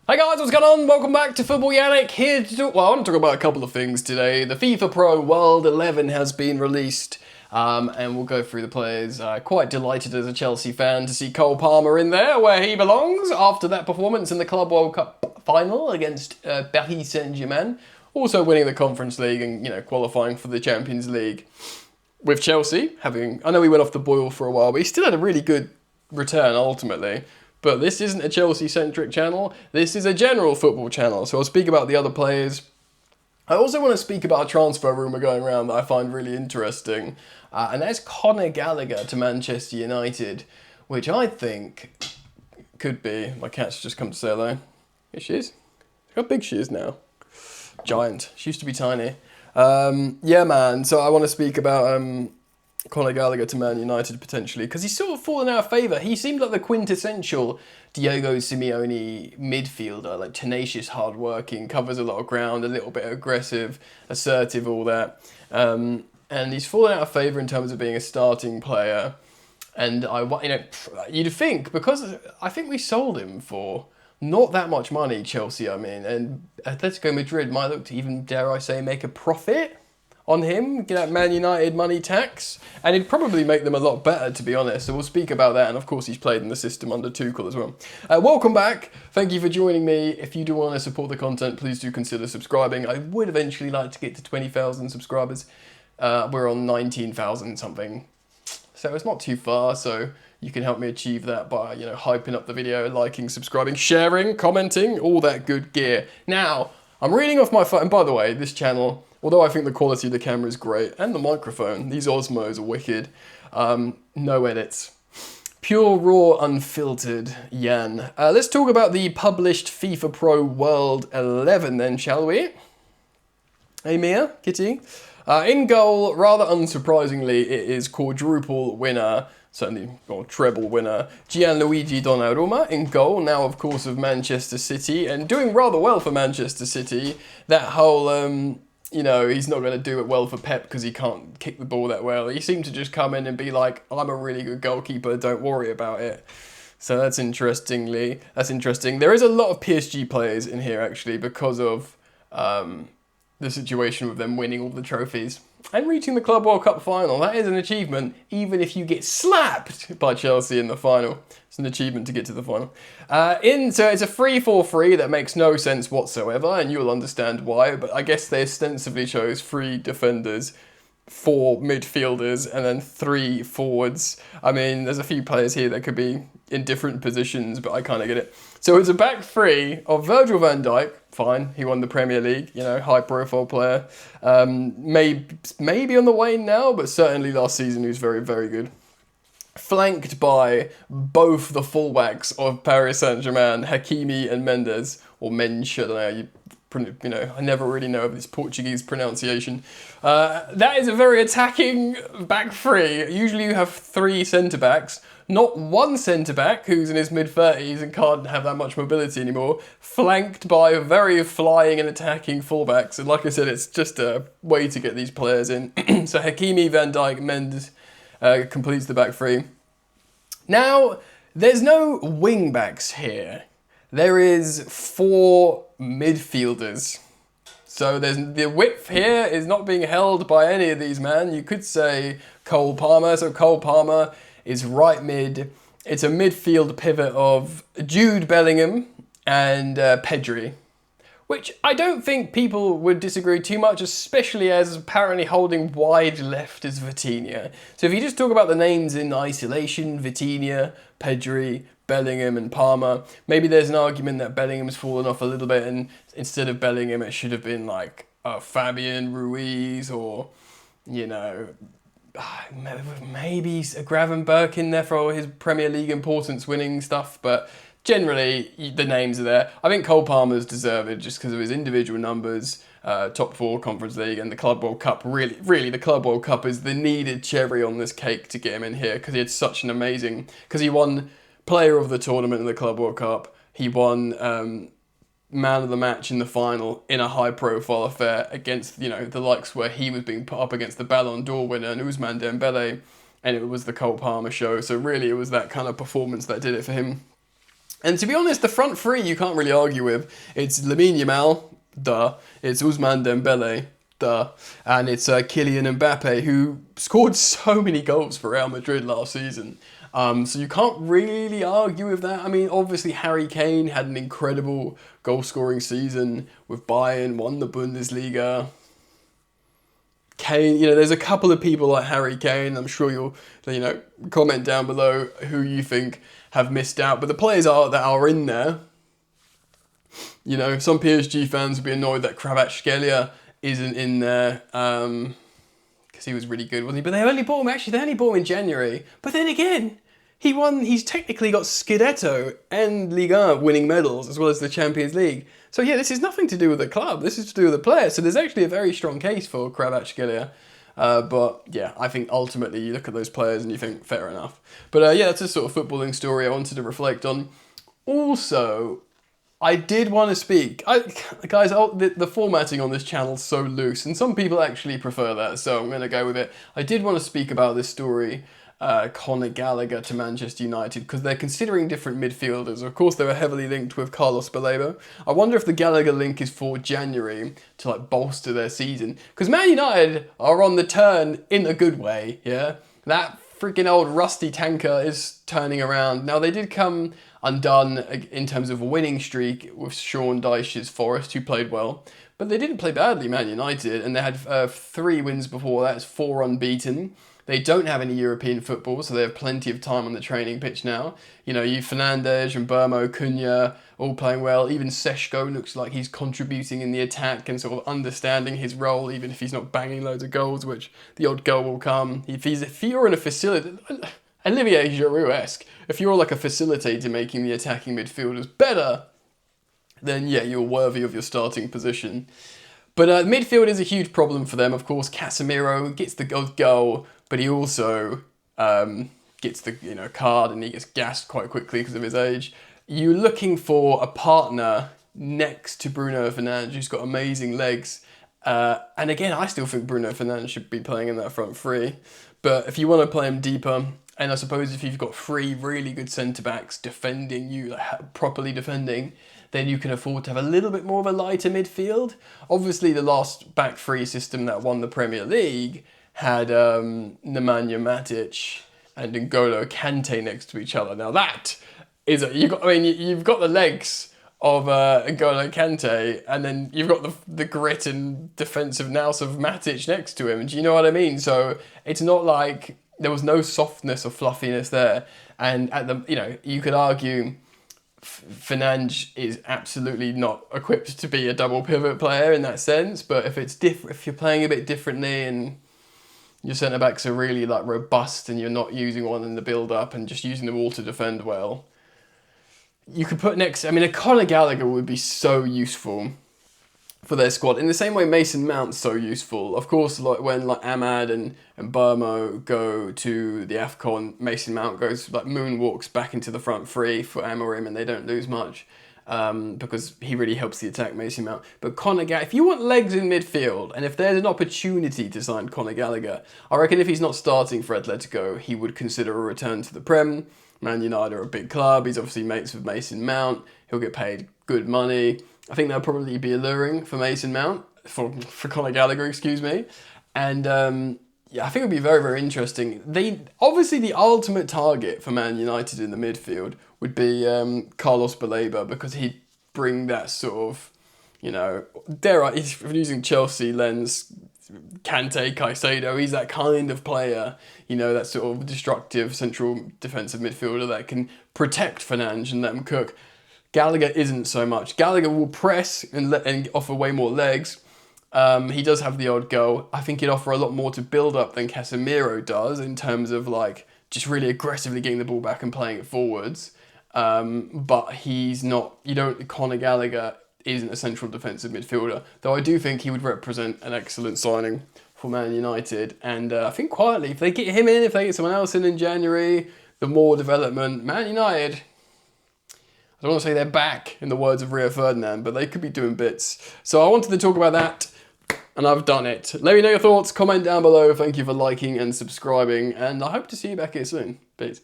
Hey guys, what's going on? Welcome back to Football Yannick, here to talk, well, I want to talk about a couple of things today. The FIFA Pro World 11 has been released, and we'll go through the players. Quite delighted as a Chelsea fan to see Cole Palmer in there, where he belongs, after that performance in the Club World Cup final against Paris Saint-Germain. Also winning the Conference League and, qualifying for the Champions League. With Chelsea, I know he went off the boil for a while, but he still had a really good return ultimately. But this isn't a Chelsea-centric channel. This is a general football channel. So I'll speak about the other players. I also want to speak about a transfer rumour going around that I find really interesting. And that's Conor Gallagher to Manchester United, which I think could be... My cat's just come to say hello. Here she is. Look how big she is now. Giant. She used to be tiny. Yeah, man. So I want to speak about... Conor Gallagher to Man United potentially, because he's sort of fallen out of favour. He seemed like the quintessential Diego Simeone midfielder, like tenacious, hard-working, covers a lot of ground, a little bit aggressive, assertive, all that. And he's fallen out of favour in terms of being a starting player. And you'd think, because I think we sold him for not that much money, Chelsea, and Atletico Madrid might look to even, dare I say, make a profit on him, get that Man United money tax, and it'd probably make them a lot better, to be honest. So we'll speak about that, and of course he's played in the system under Tuchel as well. Welcome back. Thank you for joining me. If you do want to support the content, please do consider subscribing. I would eventually like to get to 20,000 subscribers. We're on 19,000 something, so it's not too far. So you can help me achieve that by, hyping up the video, liking, subscribing, sharing, commenting, all that good gear. Now, I'm reading off my phone, and by the way, this channel, although I think the quality of the camera is great, and the microphone, these Osmos are wicked, no edits. Pure, raw, unfiltered Yan. Let's talk about the published FIFA Pro World 11 then, shall we? Hey Mia, Kitty. In goal, rather unsurprisingly, it is quadruple winner, certainly, or treble winner, Gianluigi Donnarumma in goal, now of course of Manchester City, and doing rather well for Manchester City. That whole... he's not going to do it well for Pep because he can't kick the ball that well. He seemed to just come in and be like, I'm a really good goalkeeper, don't worry about it. So that's interesting. There is a lot of PSG players in here, actually, because of the situation with them winning all the trophies and reaching the Club World Cup final. That is an achievement, even if you get slapped by Chelsea in the final. It's an achievement to get to the final. So it's a 3-4-3 that makes no sense whatsoever, and you'll understand why, but I guess they ostensibly chose 3 defenders, 4 midfielders, and then 3 forwards. There's a few players here that could be in different positions, but I kind of get it. So it's a back 3 of Virgil van Dijk. Fine, he won the Premier League, high-profile player. Maybe on the wane now, but certainly last season he was very, very good. Flanked by both the fullbacks of Paris Saint-Germain, Hakimi and Mendes, or Mensch, I don't know, I never really know of this Portuguese pronunciation. That is a very attacking back 3. Usually you have 3 centre-backs, not 1 centre-back who's in his mid-30s and can't have that much mobility anymore, flanked by very flying and attacking fullbacks. And like I said, it's just a way to get these players in. So Hakimi, Van Dijk, Mendes completes the back 3. Now, there's no wing-backs here. There is 4 midfielders. So the width here is not being held by any of these, man. You could say Cole Palmer. So Cole Palmer is right mid. It's a midfield pivot of Jude Bellingham and Pedri, which I don't think people would disagree too much, especially as apparently holding wide left is Vitinha. So if you just talk about the names in isolation, Vitinha, Pedri, Bellingham and Palmer, maybe there's an argument that Bellingham's fallen off a little bit, and instead of Bellingham it should have been like Fabian Ruiz, or maybe a Gravenberch in there for all his Premier League importance winning stuff, but generally the names are there. I think Cole Palmer's deserved just because of his individual numbers, top 4 Conference League, and the Club World Cup. Really the Club World Cup is the needed cherry on this cake to get him in here, because he had such an amazing, because he won Player of the Tournament in the Club World Cup, he won Man of the Match in the final in a high-profile affair against, the likes where he was being put up against the Ballon d'Or winner, Ousmane Dembele, and it was the Cole Palmer show. So really it was that kind of performance that did it for him. And to be honest, the front three you can't really argue with. It's Lamine Yamal, duh. It's Ousmane Dembele, duh. And it's Kylian Mbappe, who scored so many goals for Real Madrid last season. So you can't really argue with that. I mean, obviously Harry Kane had an incredible goal-scoring season with Bayern, won the Bundesliga. Kane, there's a couple of people like Harry Kane. I'm sure you'll, comment down below who you think have missed out. But the players that are in there, some PSG fans will be annoyed that Kvaratskhelia isn't in there because he was really good, wasn't he? But they only bought him in January. But then again, he's technically got Scudetto and Liga winning medals as well as the Champions League. So yeah, this is nothing to do with the club. This is to do with the player. So there's actually a very strong case for Kvaratskhelia. But yeah, I think ultimately you look at those players and you think fair enough. But yeah, that's a sort of footballing story I wanted to reflect on. Also, I did want to speak. Guys, the formatting on this channel is so loose, and some people actually prefer that, so I'm going to go with it. I did want to speak about this story, Conor Gallagher to Manchester United, because they're considering different midfielders. Of course, they were heavily linked with Carlos Baleba. I wonder if the Gallagher link is for January to bolster their season, because Man United are on the turn in a good way. Yeah, that freaking old rusty tanker is turning around. Now, they did come undone in terms of a winning streak with Sean Dyche's Forest, who played well. But they didn't play badly, Man United, and they had 3 wins before that. It's 4 unbeaten. They don't have any European football, so they have plenty of time on the training pitch now. You Fernandes and Burmo, Cunha, all playing well. Even Seshko looks like he's contributing in the attack and sort of understanding his role, even if he's not banging loads of goals, which the odd goal will come. If you're in a facility, Olivier Giroud-esque, if you're like a facilitator making the attacking midfielders better, then yeah, you're worthy of your starting position. But midfield is a huge problem for them. Of course, Casemiro gets the goal, but he also gets the card and he gets gassed quite quickly because of his age. You're looking for a partner next to Bruno Fernandes, who's got amazing legs. And again, I still think Bruno Fernandes should be playing in that front three. But if you want to play him deeper, and I suppose if you've got 3 really good centre-backs defending you, properly defending, then you can afford to have a little bit more of a lighter midfield. Obviously, the last back 3 system that won the Premier League had Nemanja Matic and N'Golo Kante next to each other. Now that is you've got the legs of N'Golo Kante, and then you've got the grit and defensive nous of Matic next to him. Do you know what I mean? So it's not like there was no softness or fluffiness there. And you could argue Fernandes is absolutely not equipped to be a double pivot player in that sense. But if you're playing a bit differently and your centre backs are really robust and you're not using one in the build up and just using them all to defend well, you could put a Conor Gallagher would be so useful for their squad. In the same way Mason Mount's so useful. Of course, when Ahmad and Burmo go to the AFCON, Mason Mount goes moonwalks back into the front 3 for Amorim, and they don't lose much because he really helps the attack, Mason Mount. But Conor Gallagher, if you want legs in midfield, and if there's an opportunity to sign Conor Gallagher, I reckon if he's not starting for Atletico, he would consider a return to the Prem. Man United are a big club. He's obviously mates with Mason Mount. He'll get paid good money. I think that'll probably be alluring for Mason Mount, for Conor Gallagher, excuse me. And I think it'll be very, very interesting. Obviously, the ultimate target for Man United in the midfield would be Carlos Baleba, because he'd bring that sort of, if we're using Chelsea lens, Kante, Caicedo, he's that kind of player, that sort of destructive central defensive midfielder that can protect Fernandes and let him cook. Gallagher isn't so much. Gallagher will press and offer way more legs. He does have the odd goal. I think he'd offer a lot more to build up than Casemiro does in terms of just really aggressively getting the ball back and playing it forwards. But he's not, Conor Gallagher isn't a central defensive midfielder, though I do think he would represent an excellent signing for Man United. And I think quietly, if they get him in, if they get someone else in January, the more development, Man United, I don't want to say they're back, in the words of Rio Ferdinand, but they could be doing bits. So I wanted to talk about that, and I've done it. Let me know your thoughts, comment down below. Thank you for liking and subscribing, and I hope to see you back here soon. Peace.